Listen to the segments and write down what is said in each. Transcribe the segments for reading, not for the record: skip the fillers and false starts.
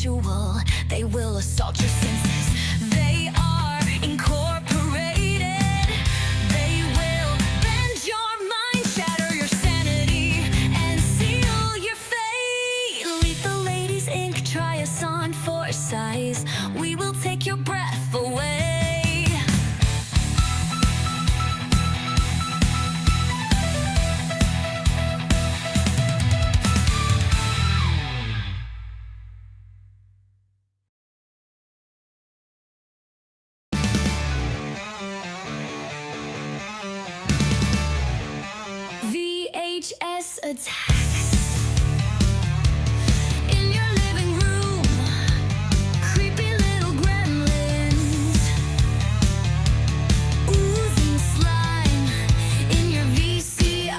sensual. They will assault your senses. They are incorporated. They will bend your mind, shatter your sanity, and seal your fate. Lethal Ladies Inc. Try us on for size. We will take your breath away. VHS attacks in your living room. Creepy little gremlins oozing slime in your VCR.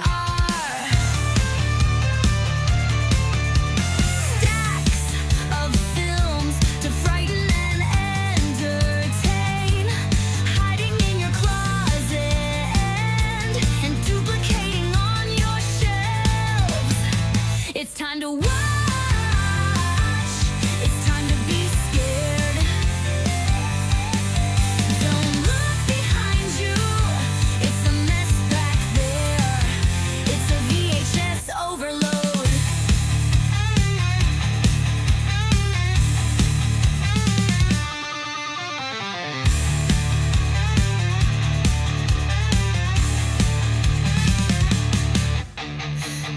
Stacks of films to frighten and entertain, hiding in your closet and duplicating on your shelves. It's time to watch. It's time to be scared. Don't look behind you. It's a mess back there. It's a VHS overload.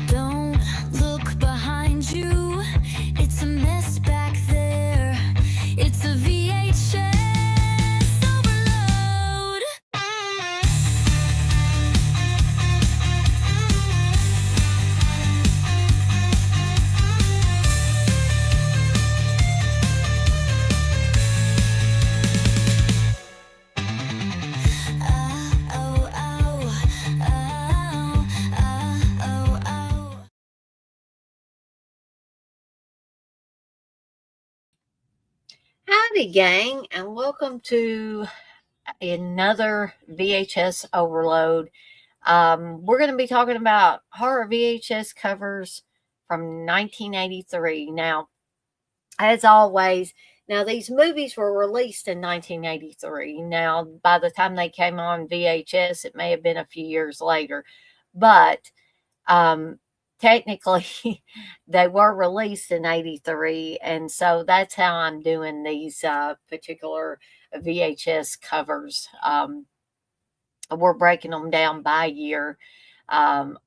Don't look behind you. It's a mess back there. It's a VHS overload. Oh, oh, oh, oh, oh. Howdy, gang, and welcome to another VHS Overload. We're going to be talking about horror VHS covers from 1983. Now, as always, now these movies were released in 1983. Now, by the time they came on VHS, it may have been a few years later, but technically they were released in 83, and so that's how I'm doing these particular VHS covers. We're breaking them down by year on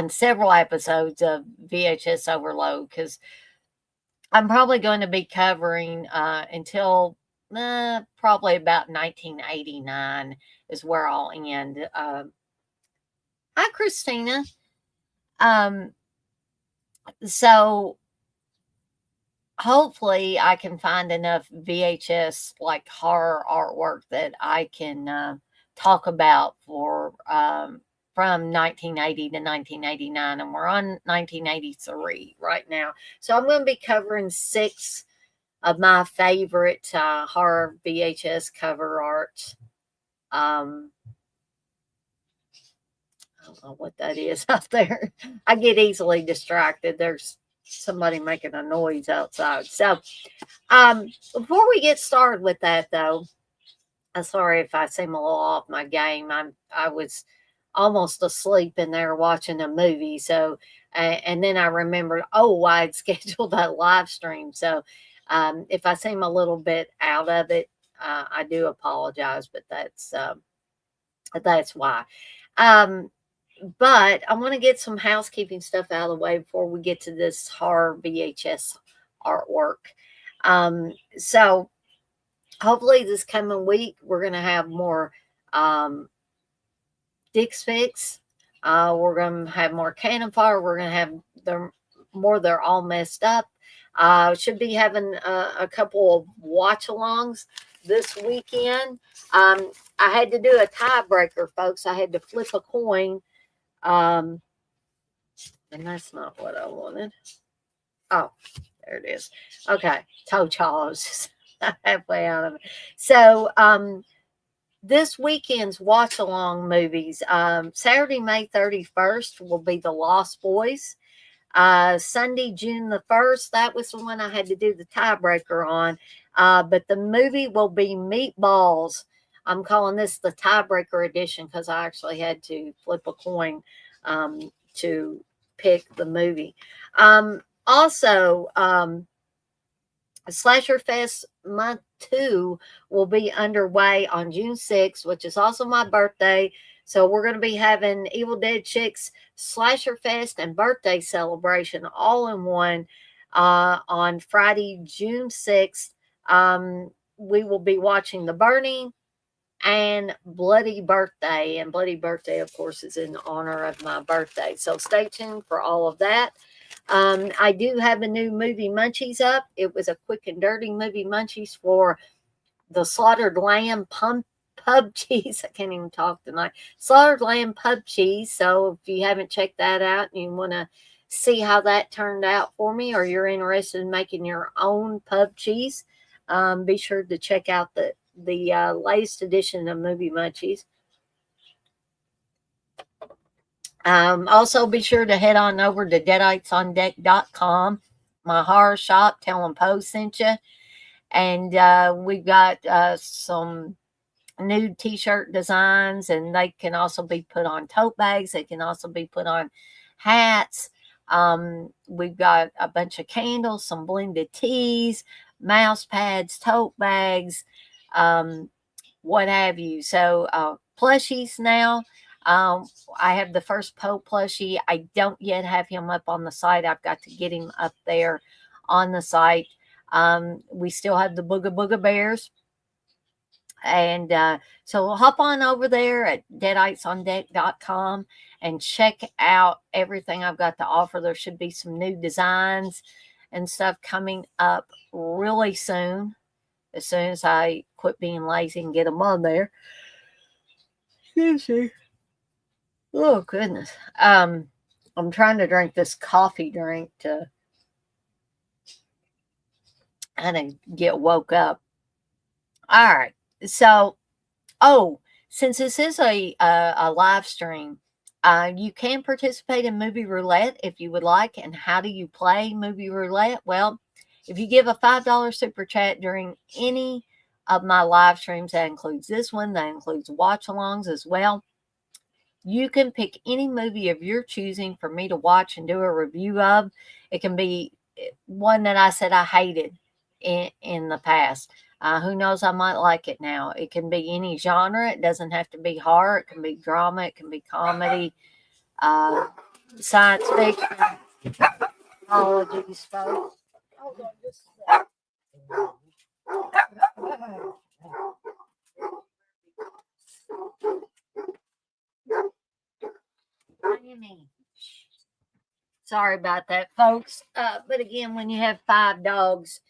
several episodes of VHS Overload, because I'm probably going to be covering until probably about 1989 is where I'll end. Hi, Christina. So hopefully I can find enough VHS like horror artwork that I can talk about for from 1980 to 1989, and we're on 1983 right now. So I'm going to be covering 6 of my favorite horror VHS cover art. I don't know what that is out there. I get easily distracted. There's somebody making a noise outside. So, before we get started with that, though, I'm sorry if I seem a little off my game. I was almost asleep in there watching a movie. So, and then I remembered, oh, I had scheduled that live stream. So, if I seem a little bit out of it, I do apologize, but that's why. But I want to get some housekeeping stuff out of the way before we get to this horror VHS artwork. So hopefully this coming week we're going to have more Dick's Fix. We're going to have more Cannon Fire. We're going to have more They're All Messed Up. Should be having a couple of watch-alongs this weekend. I had to do a tiebreaker, folks. I had to flip a coin. And that's not what I wanted. Oh, there it is. Okay, told y'all I was just halfway out of it. So, this weekend's watch along movies. Saturday, May 31st will be The Lost Boys. Sunday, June the 1st, that was the one I had to do the tiebreaker on. But the movie will be Meatballs. I'm calling this the tiebreaker edition because I actually had to flip a coin to pick the movie. Also, Slasher Fest month 2 will be underway on June 6th, which is also my birthday. So we're going to be having Evil Dead Chicks Slasher Fest and birthday celebration all in one on Friday, June 6th. We will be watching The Burning and Bloody Birthday. And Bloody Birthday, of course, is in honor of my birthday. So stay tuned for all of that. I do have a new movie Munchies up. It was a quick and dirty movie Munchies for the Slaughtered Lamb Pub Cheese. I can't even talk tonight. Slaughtered Lamb Pub Cheese. So if you haven't checked that out and you want to see how that turned out for me, or you're interested in making your own pub cheese, be sure to check out the latest edition of Movie Munchies. Also, be sure to head on over to deaditesondeck.com, my horror shop. Tell them Poe sent you. And we've got some new t-shirt designs, and they can also be put on tote bags. They can also be put on hats. We've got a bunch of candles, some blended teas, mouse pads, tote bags, what have you. So plushies now. I have the first Poe plushie. I don't yet have him up on the site. I've got to get him up there on the site. We still have the Booga Booga Bears. And so hop on over there at deaditesondeck.com and check out everything I've got to offer. There should be some new designs and stuff coming up really soon, as soon as I quit being lazy and get them on there. Excuse me. Oh, goodness. I'm trying to drink this coffee drink to kind of get woke up. All right. So, since this is a live stream, you can participate in Movie Roulette if you would like. And how do you play Movie Roulette? Well, if you give a $5 super chat during any of my live streams, that includes this one, that includes watch-alongs as well, you can pick any movie of your choosing for me to watch and do a review of. It can be one that I said I hated in the past. Who knows, I might like it now. It can be any genre. It doesn't have to be horror. It can be drama. It can be comedy, science fiction. Apologies, folks. Hold on just a second. Sorry about that, folks. But again, when you have 5 dogs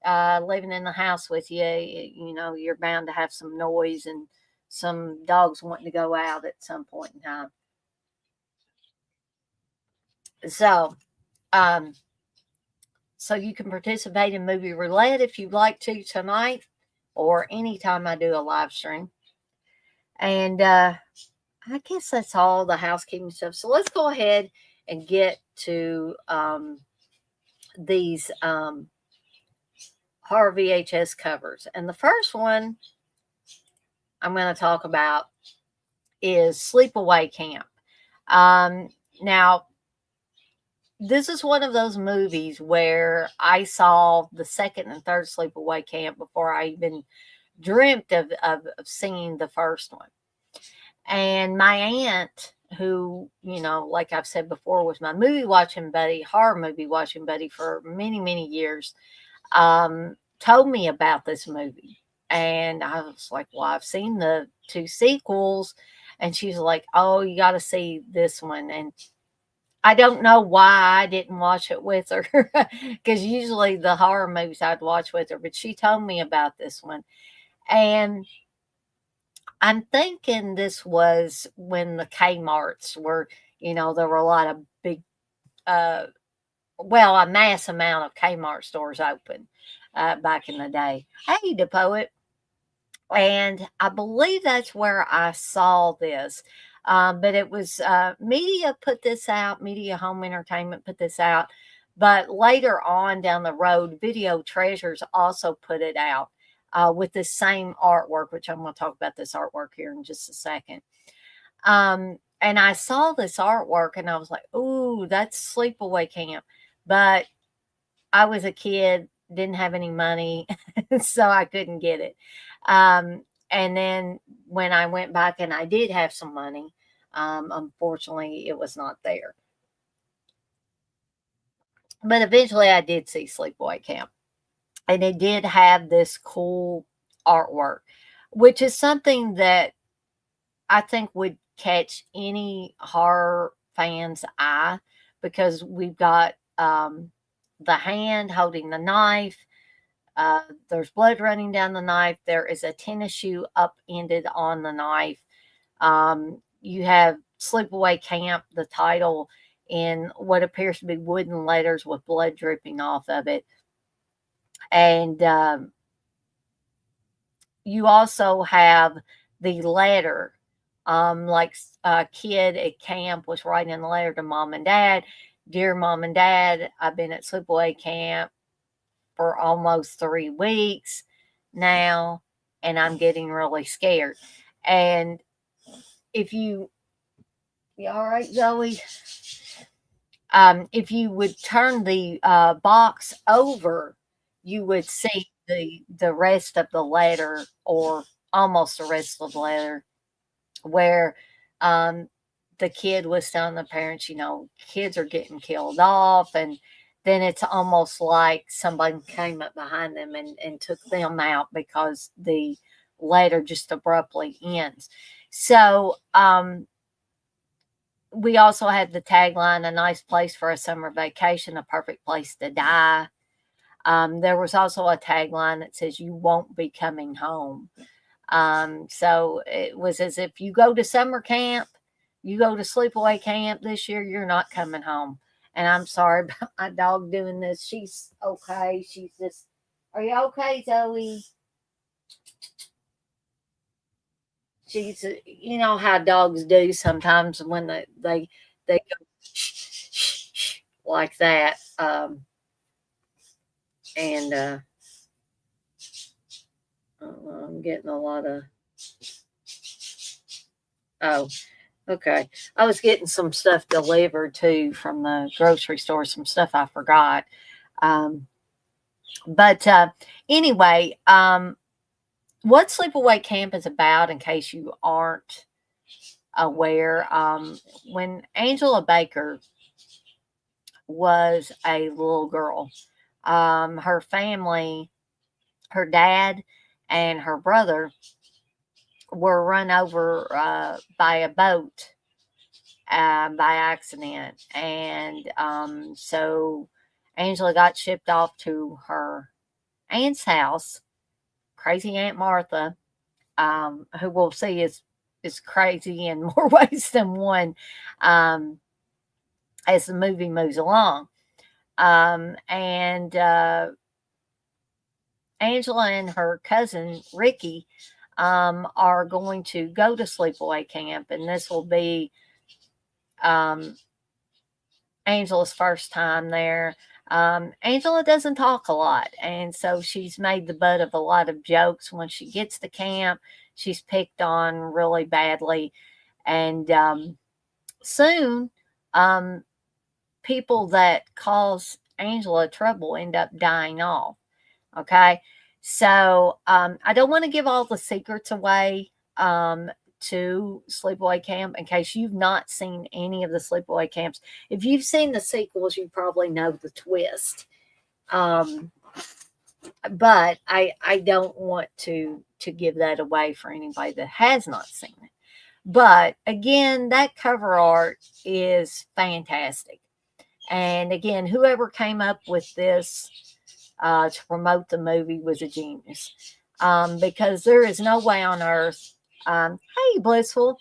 living in the house with you, you know, you're bound to have some noise and some dogs wanting to go out at some point in time. So, so you can participate in Movie Roulette if you'd like to tonight, or anytime I do a live stream. And I guess that's all the housekeeping stuff. So let's go ahead and get to these horror VHS covers. And the first one I'm going to talk about is Sleepaway Camp. Now, this is one of those movies where I saw the second and third Sleepaway Camp before I even dreamt of seeing the first one. And my aunt, who, you know, like I've said before, was my movie watching buddy, horror movie watching buddy for many, many years, told me about this movie. And I was like, well, I've seen the 2 sequels. And she's like, oh, you got to see this one. And I don't know why I didn't watch it with her, because usually the horror movies I'd watch with her, but she told me about this one. And I'm thinking this was when the Kmarts were, you know, there were a lot of big, a mass amount of Kmart stores open back in the day. Hey, the poet. And I believe that's where I saw this. But it was Media put this out, Media Home Entertainment put this out. But later on down the road, Video Treasures also put it out with the same artwork, which I'm going to talk about this artwork here in just a second. And I saw this artwork and I was like, ooh, that's Sleepaway Camp. But I was a kid, didn't have any money, so I couldn't get it. And then when I went back and I did have some money, unfortunately, it was not there. But eventually, I did see Sleepaway Camp, and it did have this cool artwork, which is something that I think would catch any horror fan's eye because we've got the hand holding the knife. There's blood running down the knife. There is a tennis shoe upended on the knife. You have Sleepaway Camp, the title, in what appears to be wooden letters with blood dripping off of it. And you also have the letter, like a kid at camp was writing a letter to mom and dad. Dear mom and dad, I've been at Sleepaway Camp for almost 3 weeks now, and I'm getting really scared. And if you all right, Zoe? If you would turn the box over, you would see the rest of the letter, or almost the rest of the letter, where um, the kid was telling the parents, kids are getting killed off, and then it's almost like somebody came up behind them and took them out because the letter just abruptly ends. So we also had the tagline, a nice place for a summer vacation, a perfect place to die. There was also a tagline that says, you won't be coming home. So it was as if you go to summer camp, you go to sleepaway camp this year, you're not coming home. And I'm sorry about my dog doing this. She's okay. She's just, are you okay, Zoe? She's, you know how dogs do sometimes when they go like that. And I'm getting a lot of, oh, okay. I was getting some stuff delivered too from the grocery store, some stuff I forgot. Um, but anyway, what Sleepaway Camp is about, in case you aren't aware, when Angela Baker was a little girl, her family, her dad, and her brother were run over by a boat by accident. And so Angela got shipped off to her aunt's house, crazy Aunt Martha, who we'll see is crazy in more ways than one as the movie moves along. And Angela and her cousin Ricky are going to go to sleepaway camp, and this will be Angela's first time there. Angela doesn't talk a lot, and so she's made the butt of a lot of jokes. When she gets to camp, she's picked on really badly, and soon people that cause Angela trouble end up dying off. Okay. So I don't want to give all the secrets away to Sleepaway Camp in case you've not seen any of the Sleepaway Camps. If you've seen the sequels, you probably know the twist. But I don't want to give that away for anybody that has not seen it. But again, that cover art is fantastic. And again, whoever came up with this to promote the movie was a genius. Because there is no way on earth, hey, Blissful,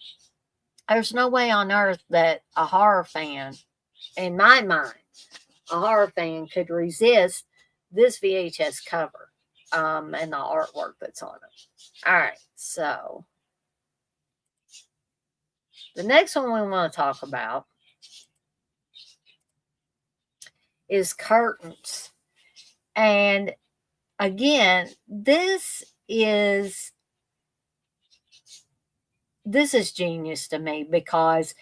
there's no way on earth that a horror fan, in my mind, a horror fan could resist this VHS cover and the artwork that's on it. All right, so The next one we want to talk about is curtains. And again, this is genius to me, because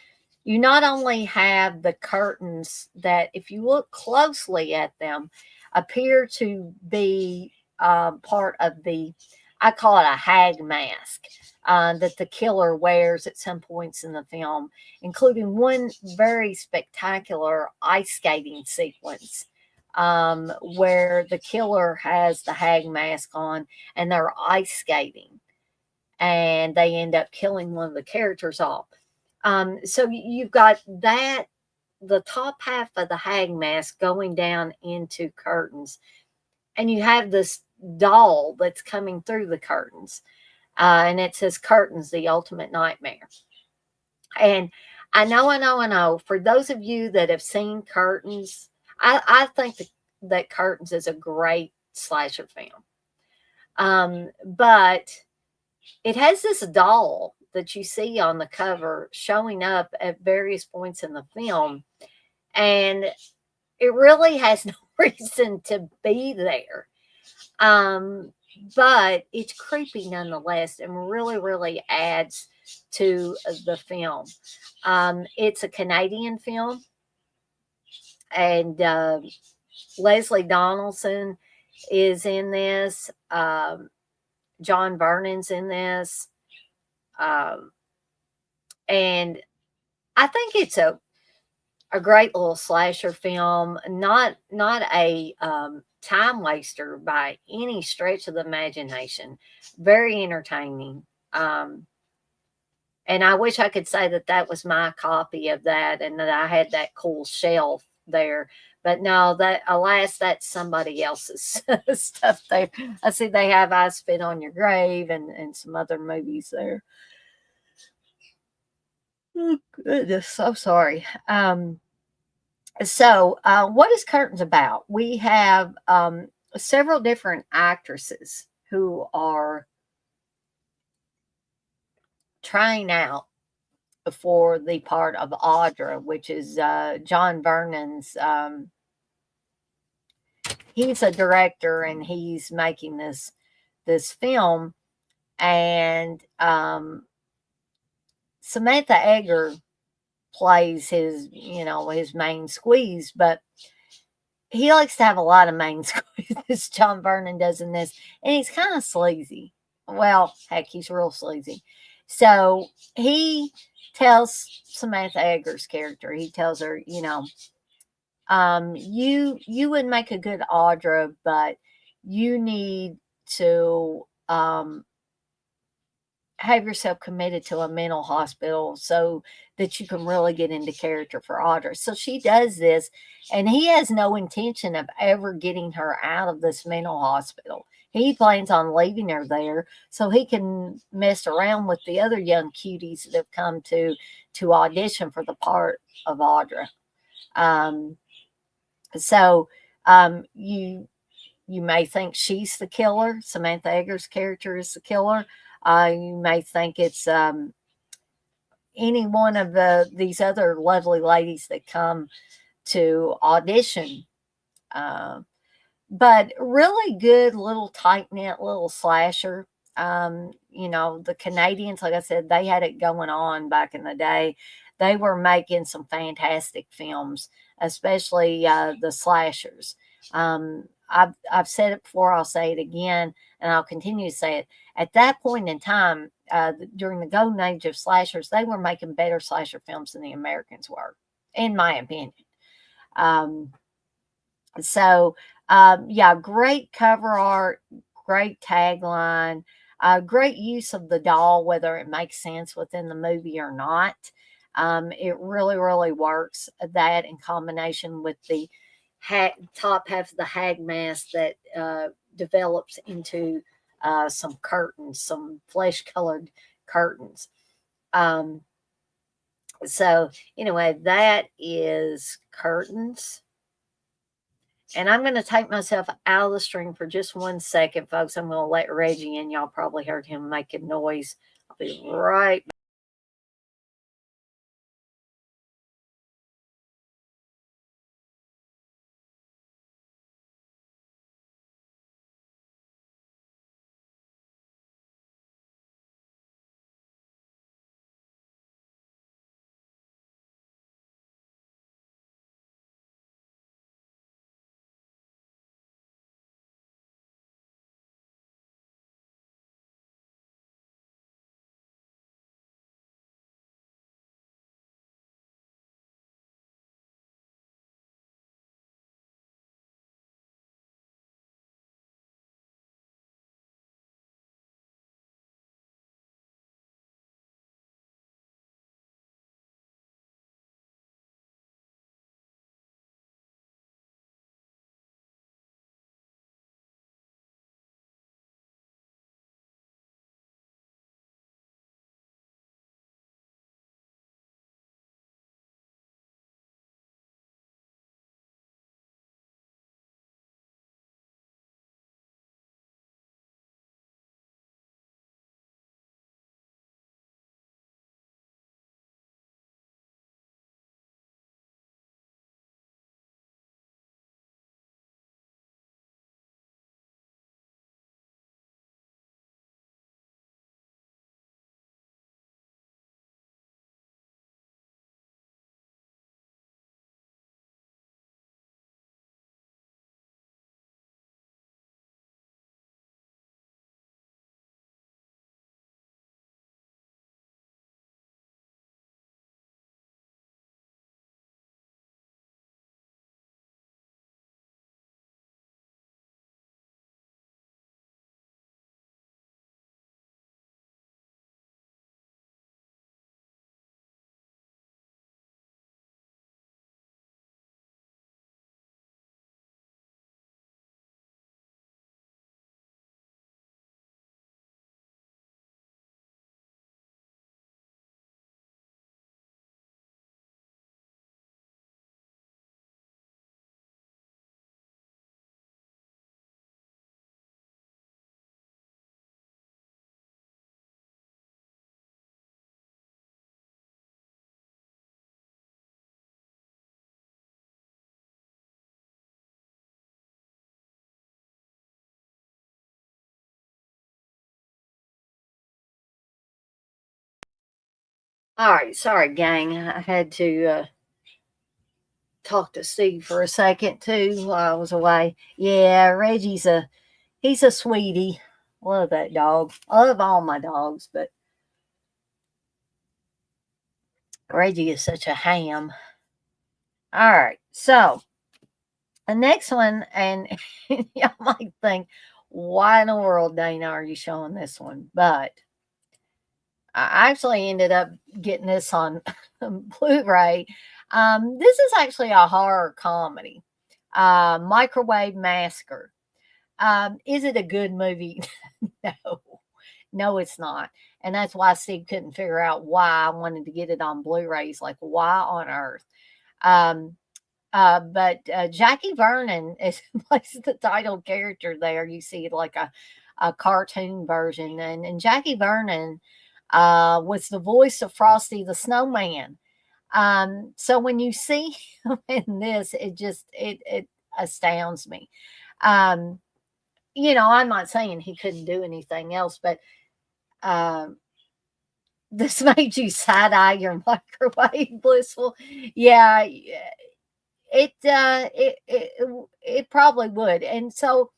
you not only have the curtains that, if you look closely at them, appear to be part of the, I call it a hag mask, that the killer wears at some points in the film, including one very spectacular ice skating sequence, where the killer has the hag mask on and they're ice skating, and they end up killing one of the characters off. So you've got that, the top half of the hag mask going down into curtains, and you have this doll that's coming through the curtains, and it says "Curtains, the ultimate nightmare." And I know. For those of you that have seen Curtains, I think that Curtains is a great slasher film. But it has this doll that you see on the cover showing up at various points in the film, and it really has no reason to be there. But it's creepy nonetheless, and really, really adds to the film. It's a Canadian film, and Leslie Donaldson is in this. John Vernon's in this. Um, and I think it's a great little slasher film, not a time waster by any stretch of the imagination. Very entertaining. And I wish I could say that that was my copy of that, and that I had that cool shelf there. But no, that, alas, that's somebody else's stuff there. I see they have "I Spit on Your Grave" and some other movies there. Oh, goodness, so sorry. What is Curtains about? We have several different actresses who are trying out for the part of Audra, which is John Vernon's. He's a director, and he's making this film, and Samantha Egger plays his main squeeze, but he likes to have a lot of main squeeze. John Vernon does in this, and he's kind of sleazy. Well, heck, he's real sleazy. So he tells Samantha Egger's character, he tells her, you would make a good Audra, but you need to have yourself committed to a mental hospital so that you can really get into character for Audra. So she does this, and he has no intention of ever getting her out of this mental hospital. He plans on leaving her there so he can mess around with the other young cuties that have come to audition for the part of Audra. Um, so you may think she's the killer. Samantha Egger's character is the killer. You may think it's any one of these other lovely ladies that come to audition. But really good little tight knit little slasher. The Canadians, like I said, they had it going on back in the day. They were making some fantastic films, especially the slashers. I've said it before, I'll say it again, and I'll continue to say it. At that point in time, during the golden age of slashers, they were making better slasher films than the Americans were, in my opinion. Great cover art, great tagline, great use of the doll, whether it makes sense within the movie or not. It really, really works. That in combination with the top half of the hag mask that develops into some curtains, some flesh colored curtains. Anyway, that is Curtains. And I'm going to take myself out of the stream for just 1 second, folks. I'm going to let Reggie in. Y'all probably heard him making noise. I'll be right back. All right, sorry, gang. I had to talk to Steve for a second too while I was away. Yeah, he's a sweetie. Love that dog. I love all my dogs, but Reggie is such a ham. All right, so the next one, and y'all might think, why in the world, Dana, are you showing this one? But I actually ended up getting this on Blu-ray. This is actually a horror comedy, Microwave Massacre. Is it a good movie? No, no, it's not. And that's why Steve couldn't figure out why I wanted to get it on Blu-rays. Like, why on earth? Um, but Jackie Vernon is plays the title character there. You see like a cartoon version, and Jackie Vernon was the voice of Frosty the Snowman. So when you see him in this, it astounds me. Um, I'm not saying he couldn't do anything else, but um, this made you side eye your microwave blissful. Yeah, it probably would. And so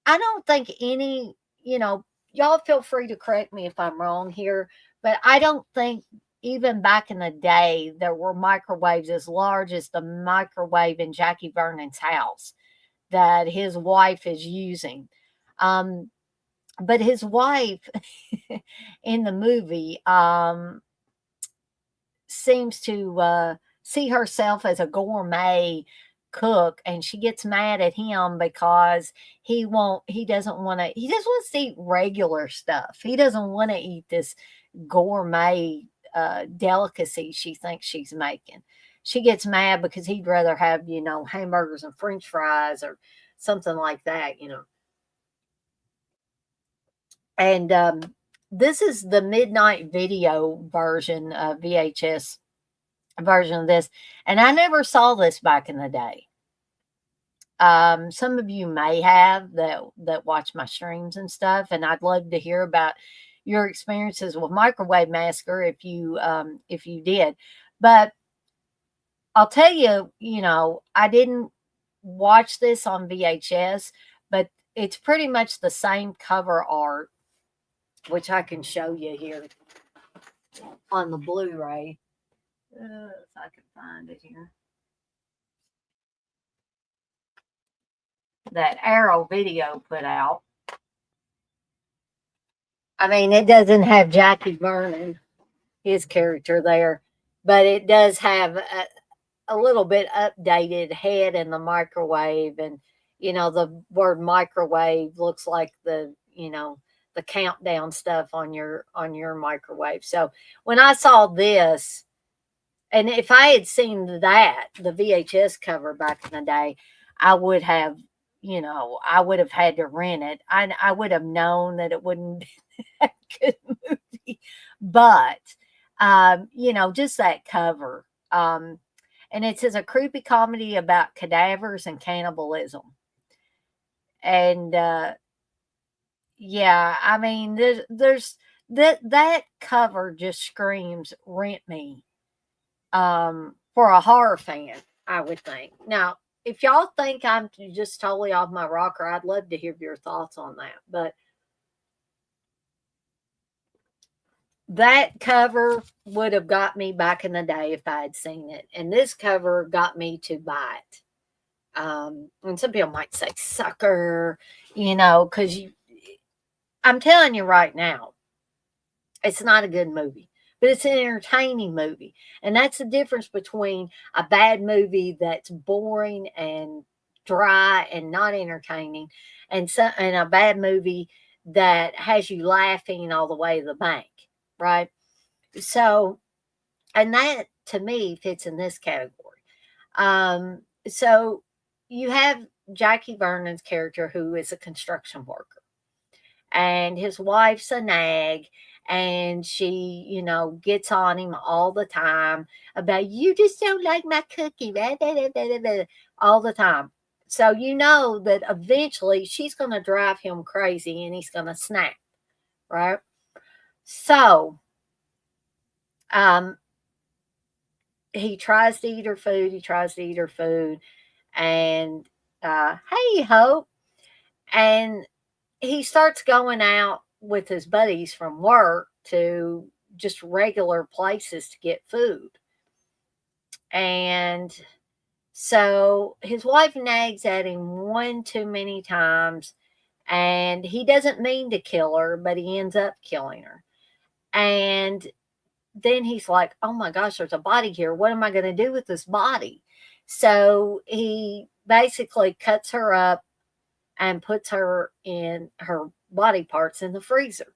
I don't think y'all feel free to correct me if I'm wrong here, but I don't think even back in the day there were microwaves as large as the microwave in Jackie Vernon's house that his wife is using. Um, but his wife in the movie seems to see herself as a gourmet cook, and she gets mad at him because he just wants to eat regular stuff. He doesn't want to eat this gourmet delicacy she thinks she's making. She gets mad because he'd rather have hamburgers and french fries or something like that. And this is the midnight video version, VHS version of this, and I never saw this back in the day. Some of you may have that watch my streams and stuff, and I'd love to hear about your experiences with Microwave Massacre if you did. But I'll tell you, I didn't watch this on VHS, but it's pretty much the same cover art, which I can show you here on the Blu-ray. If I can find it here. That Arrow Video put out. I mean, it doesn't have Jackie Vernon, his character there, but it does have a little bit updated head in the microwave, and the word microwave looks like the countdown stuff on your microwave. So when I saw this, and if I had seen the VHS cover back in the day, I would have, I would have had to rent it. I would have known that it wouldn't be a good movie, but just that cover. And it says a creepy comedy about cadavers and cannibalism. And yeah, I mean, there's that cover just screams rent me for a horror fan, I would think. Now, if y'all think I'm just totally off my rocker, I'd love to hear your thoughts on that. But that cover would have got me back in the day if I had seen it. And this cover got me to buy it. And some people might say sucker, because I'm telling you right now, it's not a good movie, but it's an entertaining movie. And that's the difference between a bad movie that's boring and dry and not entertaining, and a bad movie that has you laughing all the way to the bank, right? So, and that to me fits in this category. So you have Jackie Vernon's character, who is a construction worker, and his wife's a nag, and she gets on him all the time about, you just don't like my cookie, blah, blah, blah, blah, blah, all the time. So that eventually she's going to drive him crazy and he's going to snap, right? So Um, he tries to eat her food. He tries to eat her food, and hey, Hope, and he starts going out with his buddies from work to just regular places to get food. And so his wife nags at him one too many times, and he doesn't mean to kill her, but he ends up killing her. And then he's like, oh my gosh, there's a body here. What am I going to do with this body? So he basically cuts her up and puts her in her body parts in the freezer.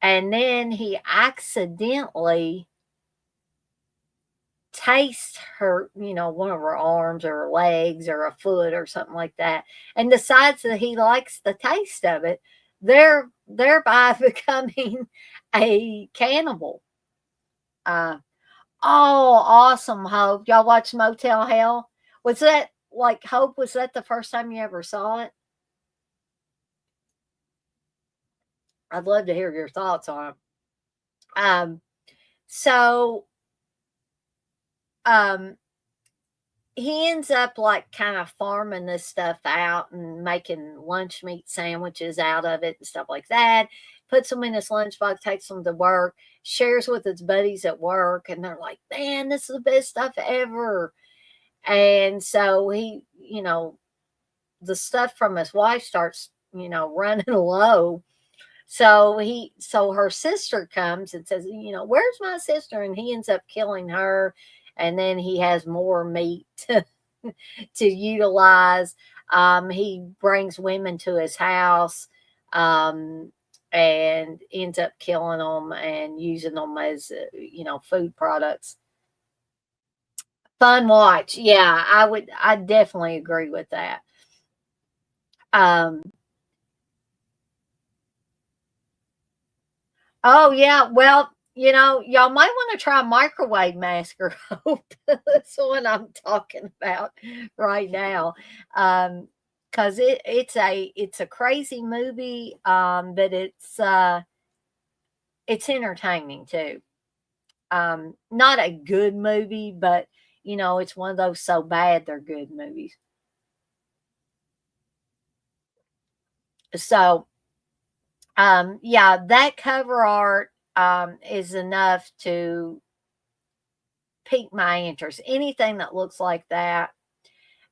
And then he accidentally tastes her, one of her arms or her legs or a foot or something like that, and decides that he likes the taste of it, thereby becoming a cannibal. Uh, oh, awesome, Hope. Y'all watch Motel Hell? Was that like Hope? Was that the first time you ever saw it? I'd love to hear your thoughts on it. Um, so um, he ends up like kind of farming this stuff out and making lunch meat sandwiches out of it and stuff like that. Puts them in his lunchbox, takes them to work, shares with his buddies at work, and they're like, "Man, this is the best stuff ever." And so the stuff from his wife starts, running low. So her sister comes and says, "Where's my sister?" And he ends up killing her, and then he has more meat to utilize. He brings women to his house, um, and ends up killing them and using them as food products. Fun watch, yeah. I definitely agree with that. Um, Oh yeah, well, y'all might want to try Microwave Masker. Hope that's the one I'm talking about right now. Because it's a crazy movie, but it's entertaining too. Not a good movie, but it's one of those so bad they're good movies. So yeah, that cover art is enough to pique my interest. Anything that looks like that.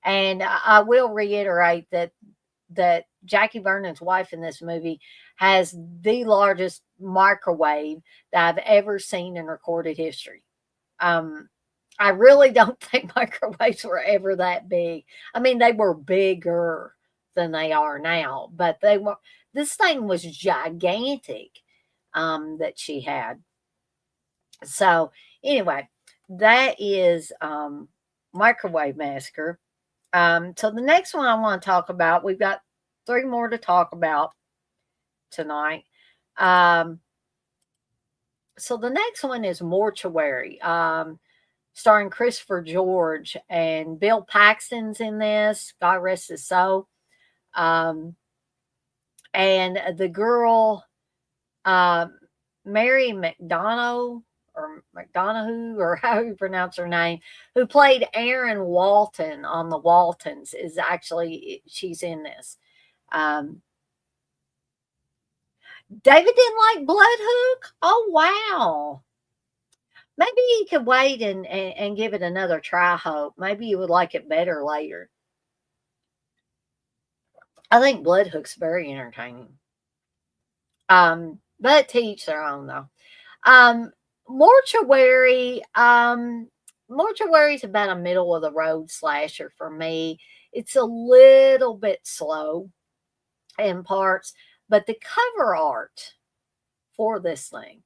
And I will reiterate that Jackie Vernon's wife in this movie has the largest microwave that I've ever seen in recorded history. Um, I really don't think microwaves were ever that big. I mean, they were bigger than they are now, but they were. This thing was gigantic that she had. So anyway, that is Microwave Massacre. So the next one I want to talk about, we've got three more to talk about tonight. Um, so the next one is Mortuary, starring Christopher George, and Bill Paxton's in this. God rest his soul. Um, and the girl, um, Mary McDonough or McDonough or how you pronounce her name, who played Aaron Walton on the Waltons, is actually she's in this. Um, David didn't like Bloodhook. Oh wow. Maybe you could wait and give it another try, Hope. Maybe you would like it better later. I think Bloodhook's very entertaining. But to each their own though. Um, Mortuary, Mortuary is about a middle of the road slasher for me. It's a little bit slow in parts, but the cover art for this thing,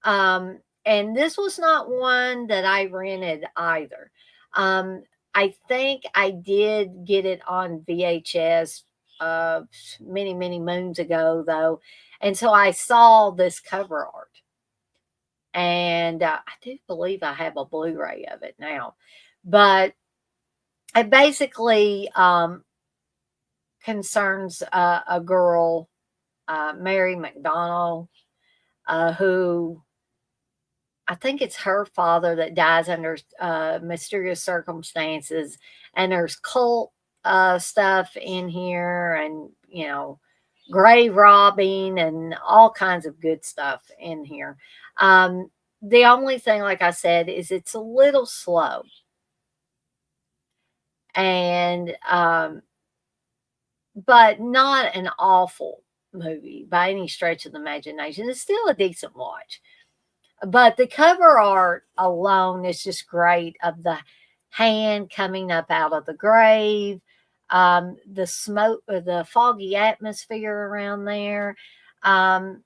and this was not one that I rented either. Um, I think I did get it on VHS many, many moons ago, though. And so I saw this cover art. And I do believe I have a Blu ray of it now. But it basically concerns a girl, Mary McDonald, who I think it's her father that dies under mysterious circumstances, and there's cult stuff in here, and grave robbing and all kinds of good stuff in here. Um, the only thing, like I said, is it's a little slow, and but not an awful movie by any stretch of the imagination. It's still a decent watch. But the cover art alone is just great, of the hand coming up out of the grave, the smoke, the foggy atmosphere around there, um,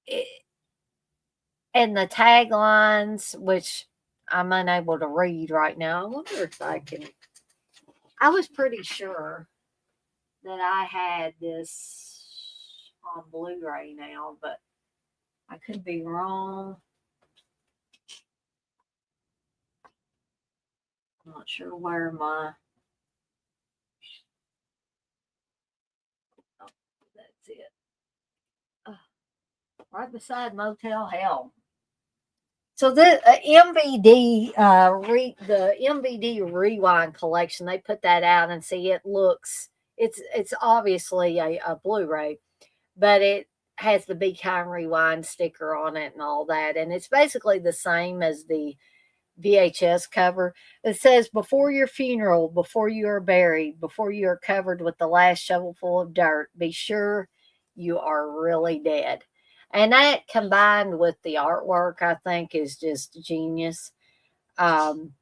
it, and the taglines, which I'm unable to read right now. I wonder if I can. I was pretty sure that I had this on Blu-ray now, but I could be wrong. I'm not sure where my. Oh, that's it. Right beside Motel Hell. So the MVD, the MVD Rewind collection, they put that out, and see, it looks, it's obviously a Blu-ray, but it has the Be Kind Rewind sticker on it and all that, and it's basically the same as the VHS cover. It says, "Before your funeral, before you are buried, before you are covered with the last shovelful of dirt, be sure you are really dead." And that, combined with the artwork, I think is just genius. Um,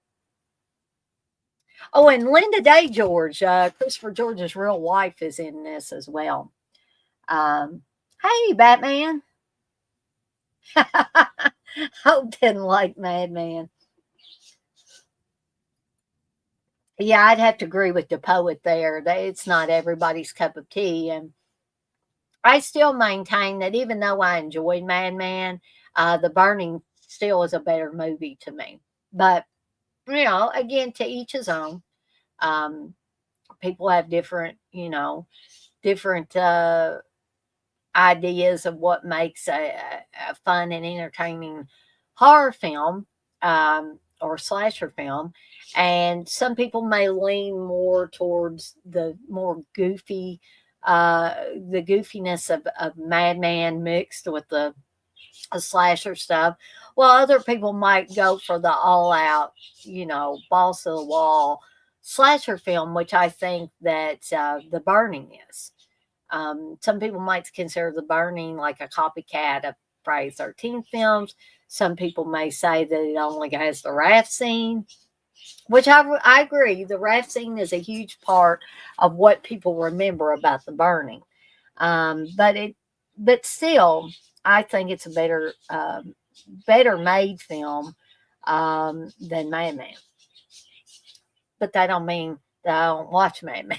oh, and Linda Day George, Christopher George's real wife, is in this as well. Um, hey, Batman. Hope didn't like Madman. Yeah, I'd have to agree with the poet there. That it's not everybody's cup of tea, and I still maintain that even though I enjoyed Madman, The Burning still is a better movie to me. But again, to each his own. Um, People have different, different ideas of what makes a fun and entertaining horror film, or slasher film. And some people may lean more towards the more goofy, the goofiness of Madman mixed with the slasher stuff, while other people might go for the all out, balls to the wall slasher film, which I think that The Burning is. Some people might consider The Burning like a copycat of Friday the 13th films. Some people may say that it only has the raft scene, which I agree. The raft scene is a huge part of what people remember about The Burning. But still, I think it's a better made film than Madman. But that don't mean that I don't watch Madman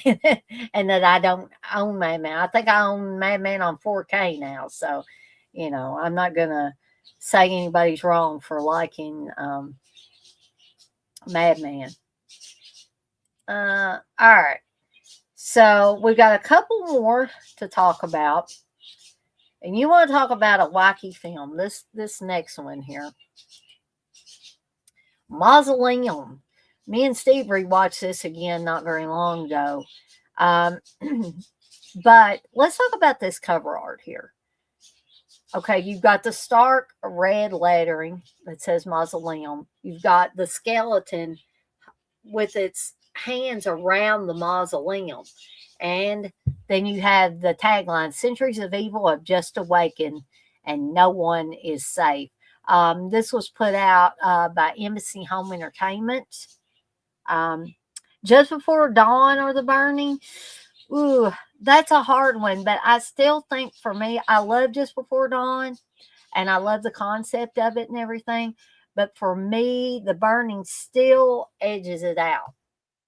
and that I don't own Madman. I think I own Madman on 4K now, so I'm not gonna say anybody's wrong for liking Madman. All right, so we've got a couple more to talk about, and you want to talk about a wacky film? This next one here, Mausoleum. Me and Steve rewatched this again not very long ago. Um, but let's talk about this cover art here. Okay, you've got the stark red lettering that says Mausoleum. You've got the skeleton with its hands around the mausoleum. And then you have the tagline, "Centuries of evil have just awakened and no one is safe." This was put out by Embassy Home Entertainment. Just Before Dawn or The Burning. Ooh, that's a hard one, but I still think, for me, I love Just Before Dawn, and I love the concept of it and everything. But for me, The Burning still edges it out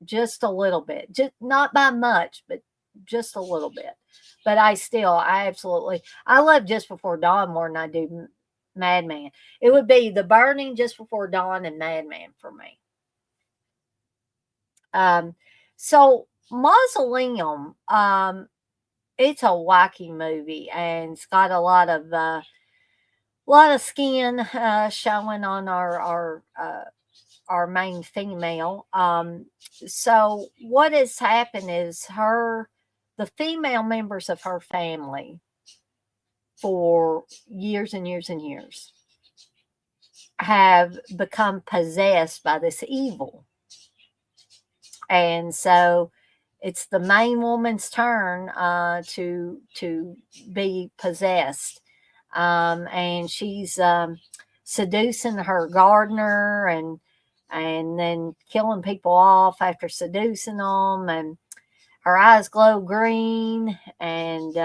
just a little bit, just not by much, but just a little bit. But I love Just Before Dawn more than I do Madman. It would be The Burning, Just Before Dawn, and Madman for me. Um, so Mausoleum, it's a wacky movie, and it's got a lot of A lot of skin showing on our main female. So what has happened is the female members of her family for years and years and years have become possessed by this evil. And so it's the main woman's turn to be possessed, and she's seducing her gardener and then killing people off after seducing them, and her eyes glow green, and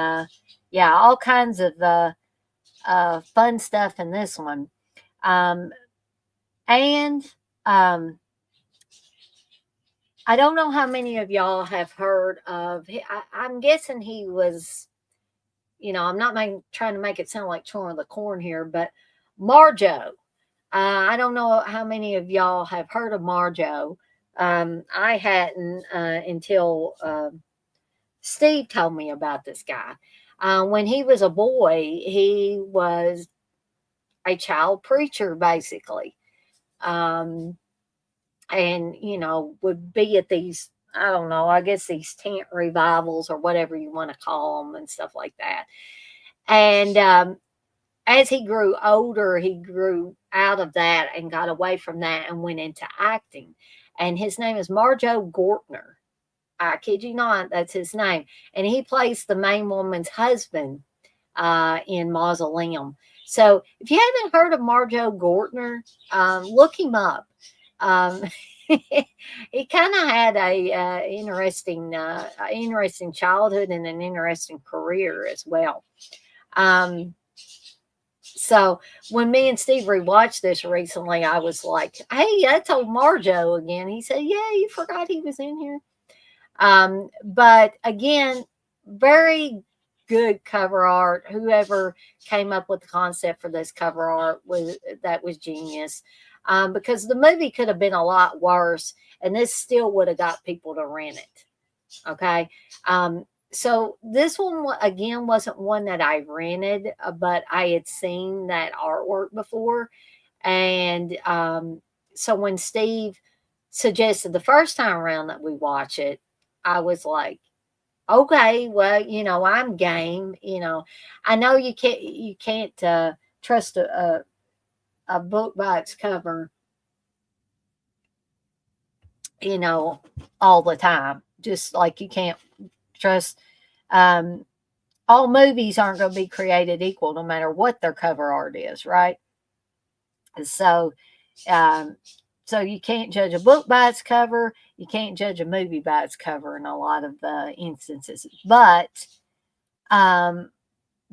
yeah, all kinds of fun stuff in this one. Um, and I don't know how many of y'all have heard of. I'm guessing he was. I'm not trying to make it sound like chewing the corn here, but Marjo. I don't know how many of y'all have heard of Marjo. I hadn't until Steve told me about this guy. When he was a boy, he was a child preacher, basically. Um, and, would be at these, I don't know, I guess these tent revivals or whatever you want to call them and stuff like that. And as he grew older, he grew out of that and got away from that and went into acting. And his name is Marjo Gortner. I kid you not, that's his name. And he plays the main woman's husband in Mausoleum. So if you haven't heard of Marjo Gortner, look him up. Um, he kind of had a interesting childhood and an interesting career as well. So when me and Steve rewatched this recently, I was like, "Hey, that's old Marjo again." He said, "Yeah, you forgot he was in here." But again, very good cover art. Whoever came up with the concept for this cover art was genius. Because the movie could have been a lot worse, and this still would have got people to rent it. Okay. So this one again wasn't one that I rented, but I had seen that artwork before, and so when Steve suggested the first time around that we watch it, I was like, okay, well, I'm game. I know you can't trust a book by its cover, all the time. Just like you can't trust. Um, all movies aren't going to be created equal, no matter what their cover art is, right? So, um, so you can't judge a book by its cover. You can't judge a movie by its cover in a lot of instances. But the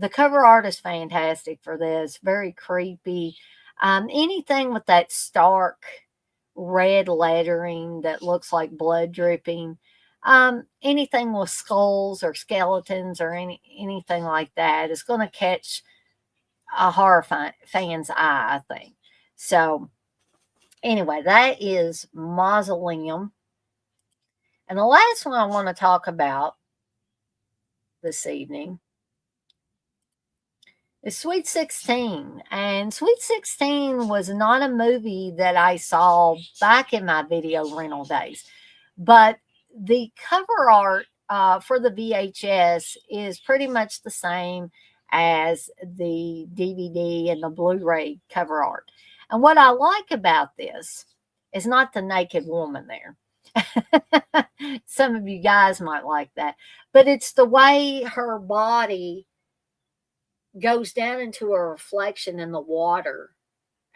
cover art is fantastic for this. Very creepy. Anything with that stark red lettering that looks like blood dripping. Anything with skulls or skeletons or anything like that is going to catch a horror fan's eye, I think. So, anyway, that is Mausoleum. And the last one I want to talk about this evening is Sweet 16. And Sweet 16 was not a movie that I saw back in my video rental days. But the cover art for the VHS is pretty much the same as the DVD and the Blu-ray cover art. And what I like about this is not the naked woman there. Some of you guys might like that, but it's the way her body goes down into a reflection in the water,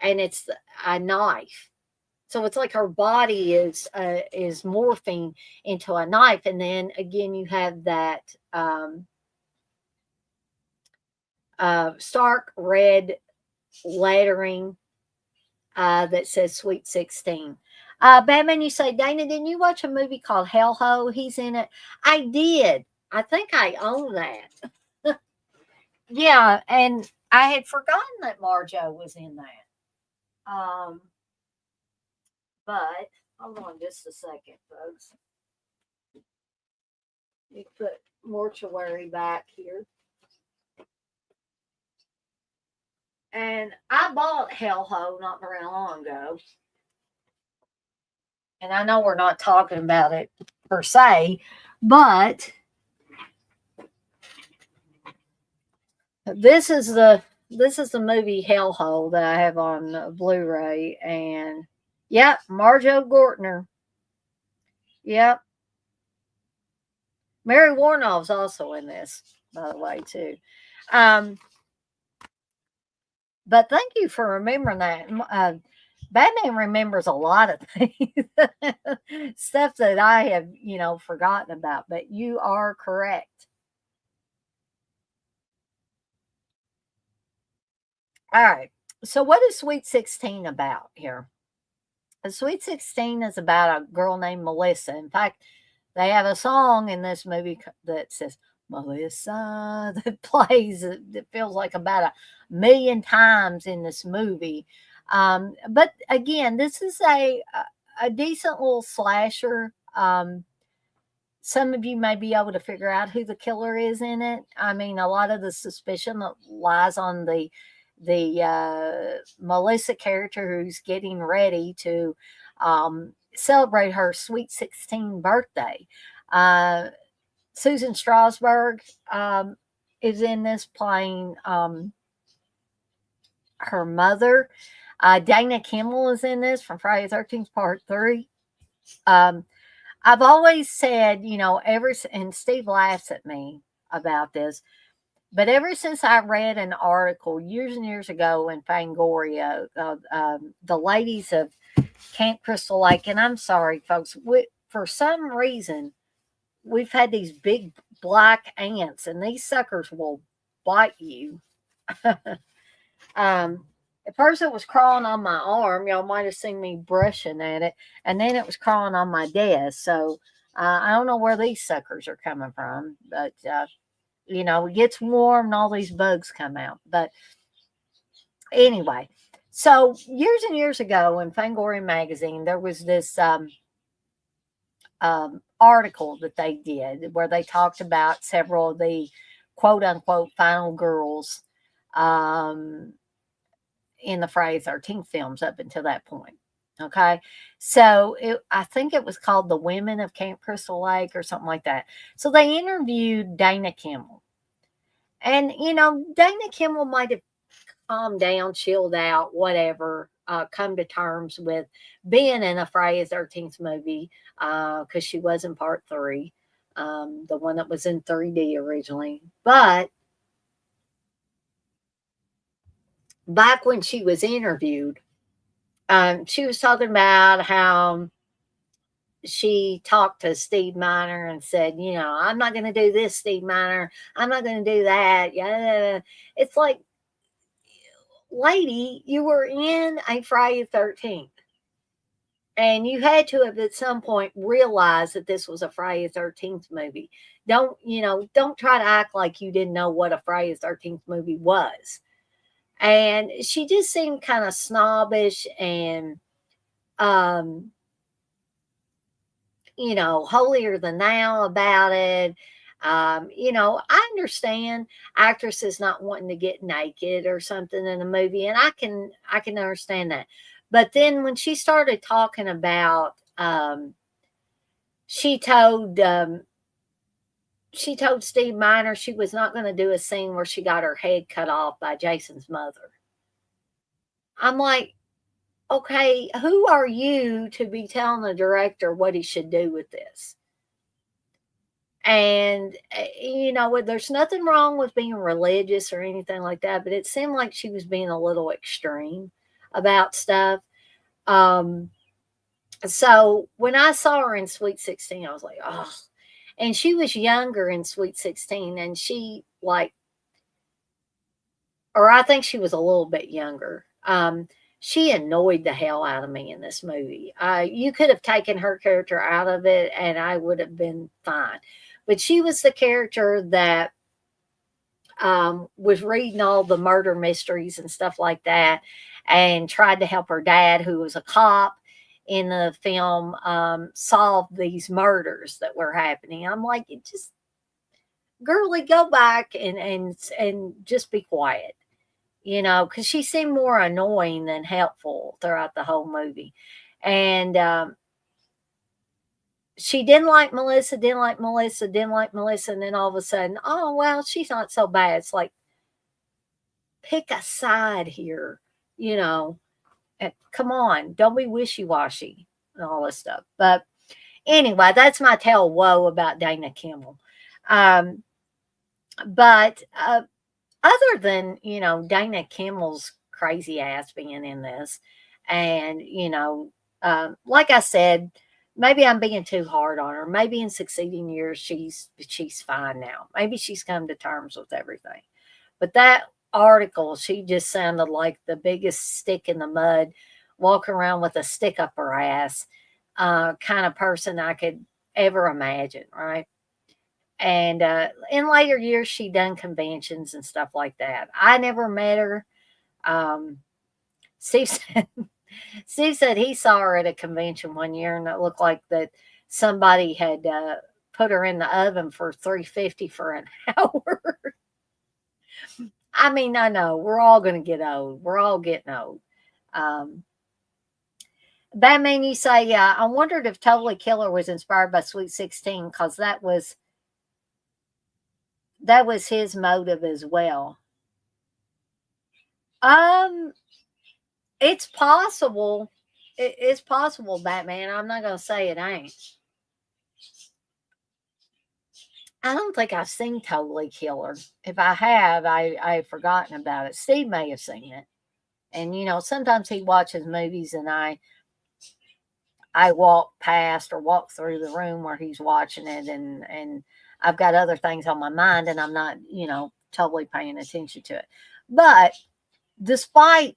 and it's a knife. So it's like her body is morphing into a knife, and then again you have that stark red lettering that says Sweet 16. Batman, you say, Dana, didn't you watch a movie called Hell Ho? He's in it. I did. I think I own that. Yeah, and I had forgotten that Marjo was in that. But hold on just a second, folks. You put mortuary back here. And hellhole not very long ago. And I know we're not talking about it per se, but this is the movie Hellhole that I have on Blu-ray, and yep, Marjo Gortner. Yep, Mary Warnoff's also in this, by the way, too. Um, but thank you for remembering that. Batman remembers a lot of things, stuff that I have, forgotten about. But you are correct. All right. So, what is Sweet 16 about here? Sweet 16 is about a girl named Melissa. In fact, they have a song in this movie that says Melissa that plays, that feels like about 1,000,000 times in this movie. But again, this is a decent little slasher. Some of you may be able to figure out who the killer is in it. I mean, a lot of the suspicion lies on the Melissa character who's getting ready to celebrate her sweet 16 birthday. Uh, Susan Strasberg is in this playing her mother. Dana Kimmel is in this from Friday the 13th Part 3. I've always said, and Steve laughs at me about this, but ever since I read an article years and years ago in Fangoria, the ladies of Camp Crystal Lake, and I'm sorry, folks, for some reason, we've had these big black ants, and these suckers will bite you. At first, it was crawling on my arm. Y'all might have seen me brushing at it, and then it was crawling on my desk. So I don't know where these suckers are coming from, but it gets warm and all these bugs come out. But anyway, so years and years ago in Fangoria magazine, there was this article that they did where they talked about several of the quote unquote final girls in the Friday the 13th films up until that point. Okay. So I think it was called The Women of Camp Crystal Lake or something like that. So they interviewed Dana Kimmel. And, Dana Kimmel might have calmed down, chilled out, whatever, come to terms with being in a Friday the 13th movie because she was in Part 3, the one that was in 3D originally. But back when she was interviewed, she was talking about how she talked to Steve Miner and said, I'm not going to do this, Steve Miner. I'm not going to do that. Yeah. It's like, lady, you were in a Friday the 13th. And you had to have at some point realized that this was a Friday the 13th movie. Don't try to act like you didn't know what a Friday the 13th movie was. And she just seemed kind of snobbish and holier than thou about it. I understand actresses not wanting to get naked or something in a movie, and I can understand that. But then when she started talking about, she told Steve Miner she was not going to do a scene where she got her head cut off by Jason's mother. I'm like, okay, who are you to be telling the director what he should do with this? And, there's nothing wrong with being religious or anything like that, but it seemed like she was being a little extreme about stuff. So when I saw her in Sweet 16, I was like, oh. And she was younger in Sweet 16, and she, or I think she was a little bit younger. She annoyed the hell out of me in this movie. You could have taken her character out of it, and I would have been fine. But she was the character that was reading all the murder mysteries and stuff like that, and tried to help her dad, who was a cop in the film, solve these murders that were happening. I'm like, girlie, go back and just be quiet. because she seemed more annoying than helpful throughout the whole movie. And she didn't like Melissa, didn't like Melissa, didn't like Melissa, and then all of a sudden, oh well, she's not so bad. It's like, pick a side here, you know. Come on, don't be wishy washy and all this stuff. But anyway, that's my tale of woe about Dana Kimmel. Um, but other than, Dana Kimmel's crazy ass being in this, and, like I said, maybe I'm being too hard on her. Maybe in succeeding years she's fine now. Maybe she's come to terms with everything. But that article, she just sounded like the biggest stick in the mud, walking around with a stick up her ass, kind of person I could ever imagine, right? And in later years, she done conventions and stuff like that. I never met her. Um, Steve said, Steve said he saw her at a convention one year, and it looked like that somebody had put her in the oven for 350 for an hour. I mean, I know we're all going to get old. We're all getting old. Um, Batman, you say, yeah. I wondered if Totally Killer was inspired by Sweet 16 because that was his motive as well. Um, it's possible. It's possible, Batman. I'm not going to say it ain't. I don't think I've seen Totally Killer. If I have, I've forgotten about it. Steve may have seen it. And sometimes he watches movies and I walk past or walk through the room where he's watching it, and I've got other things on my mind and I'm not, totally paying attention to it. But despite,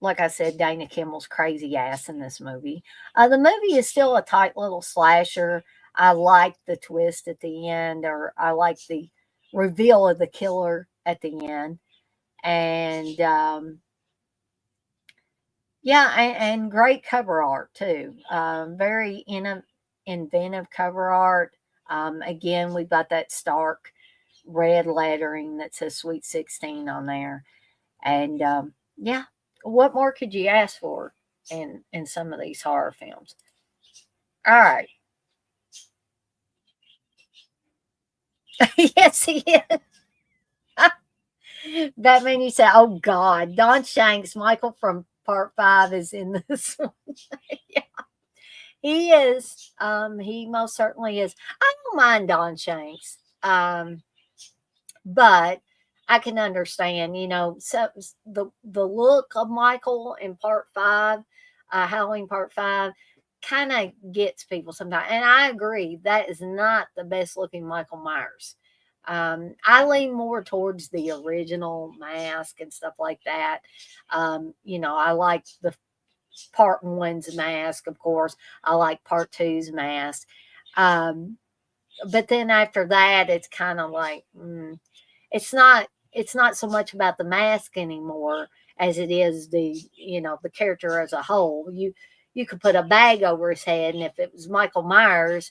like I said, Dana Kimmel's crazy ass in this movie, the movie is still a tight little slasher. I like the twist at the end, or I like the reveal of the killer at the end. And yeah, and great cover art too. Very inventive cover art. Again, we've got that stark red lettering that says Sweet 16 on there. And yeah, what more could you ask for in some of these horror films? All right. Yes, he is. Batman, you say, oh God, Don Shanks, Michael from part 5 is in this one. Yeah, he is. He most certainly is. I don't mind Don Shanks. But I can understand, so the look of Michael in part 5, Halloween part 5, kind of gets people sometimes. And I agree, that is not the best looking Michael Myers. I lean more towards the original mask and stuff like that. I like the part one's mask, of course. I like part two's mask. Um, but then after that, it's kind of like, it's not so much about the mask anymore as it is the character as a whole. You could put a bag over his head, and if it was Michael Myers,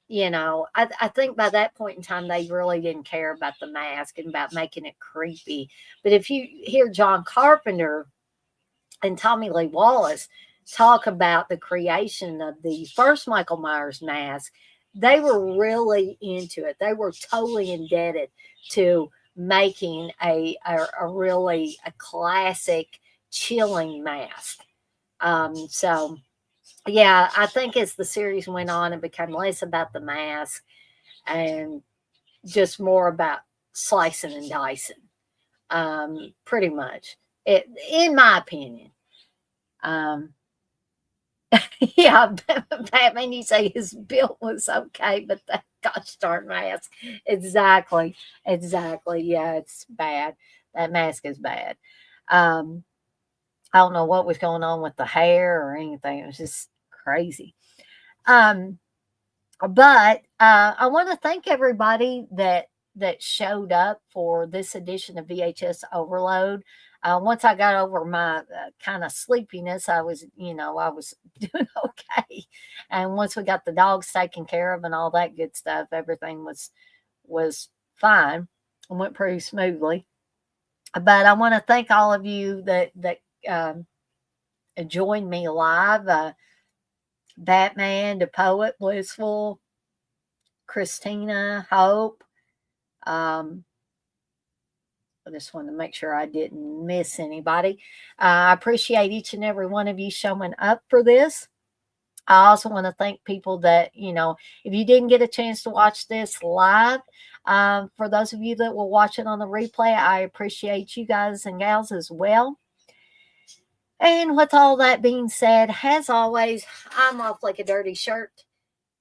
I think by that point in time they really didn't care about the mask and about making it creepy. But if you hear John Carpenter and Tommy Lee Wallace talk about the creation of the first Michael Myers mask, they were really into it. They were totally indebted to making a really a classic chilling mask. So yeah, I think as the series went on, it became less about the mask and just more about slicing and dicing. Pretty much, in my opinion. Um, yeah, Batman, you say his build was okay, but that gosh darn mask. Exactly. Exactly. Yeah, it's bad. That mask is bad. Um, I don't know what was going on with the hair or anything. It was just crazy. Um, but I want to thank everybody that showed up for this edition of VHS Overload. Once I got over my kind of sleepiness, I was doing okay. And once we got the dogs taken care of and all that good stuff, everything was fine and went pretty smoothly. But I want to thank all of you that joined me live. Batman, the Poet, Blissful, Christina, Hope. I just wanted to make sure I didn't miss anybody. I appreciate each and every one of you showing up for this. I also want to thank people that, if you didn't get a chance to watch this live, for those of you that will watch it on the replay, I appreciate you guys and gals as well. And with all that being said, as always, I'm off like a dirty shirt.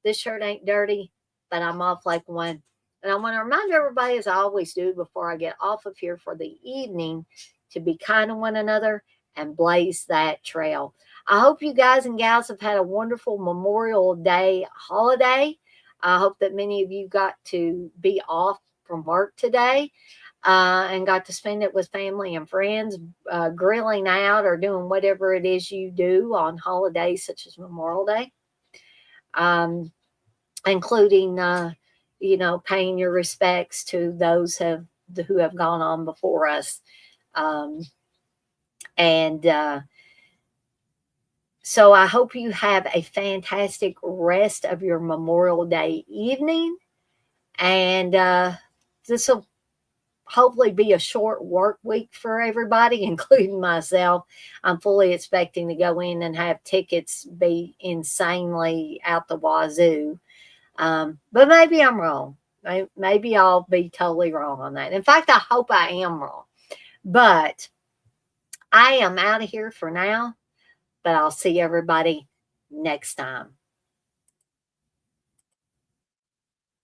This shirt ain't dirty, but I'm off like one. And I want to remind everybody, as I always do before I get off of here for the evening, to be kind to one another and blaze that trail. I hope you guys and gals have had a wonderful Memorial Day holiday. I hope that many of you got to be off from work today and got to spend it with family and friends, grilling out or doing whatever it is you do on holidays such as Memorial Day. Including, paying your respects to those who have gone on before us. So I hope you have a fantastic rest of your Memorial Day evening. And this will hopefully be a short work week for everybody, including myself. I'm fully expecting to go in and have tickets be insanely out the wazoo. But maybe I'm wrong. Maybe I'll be totally wrong on that. In fact, I hope I am wrong. But I am out of here for now. But I'll see everybody next time.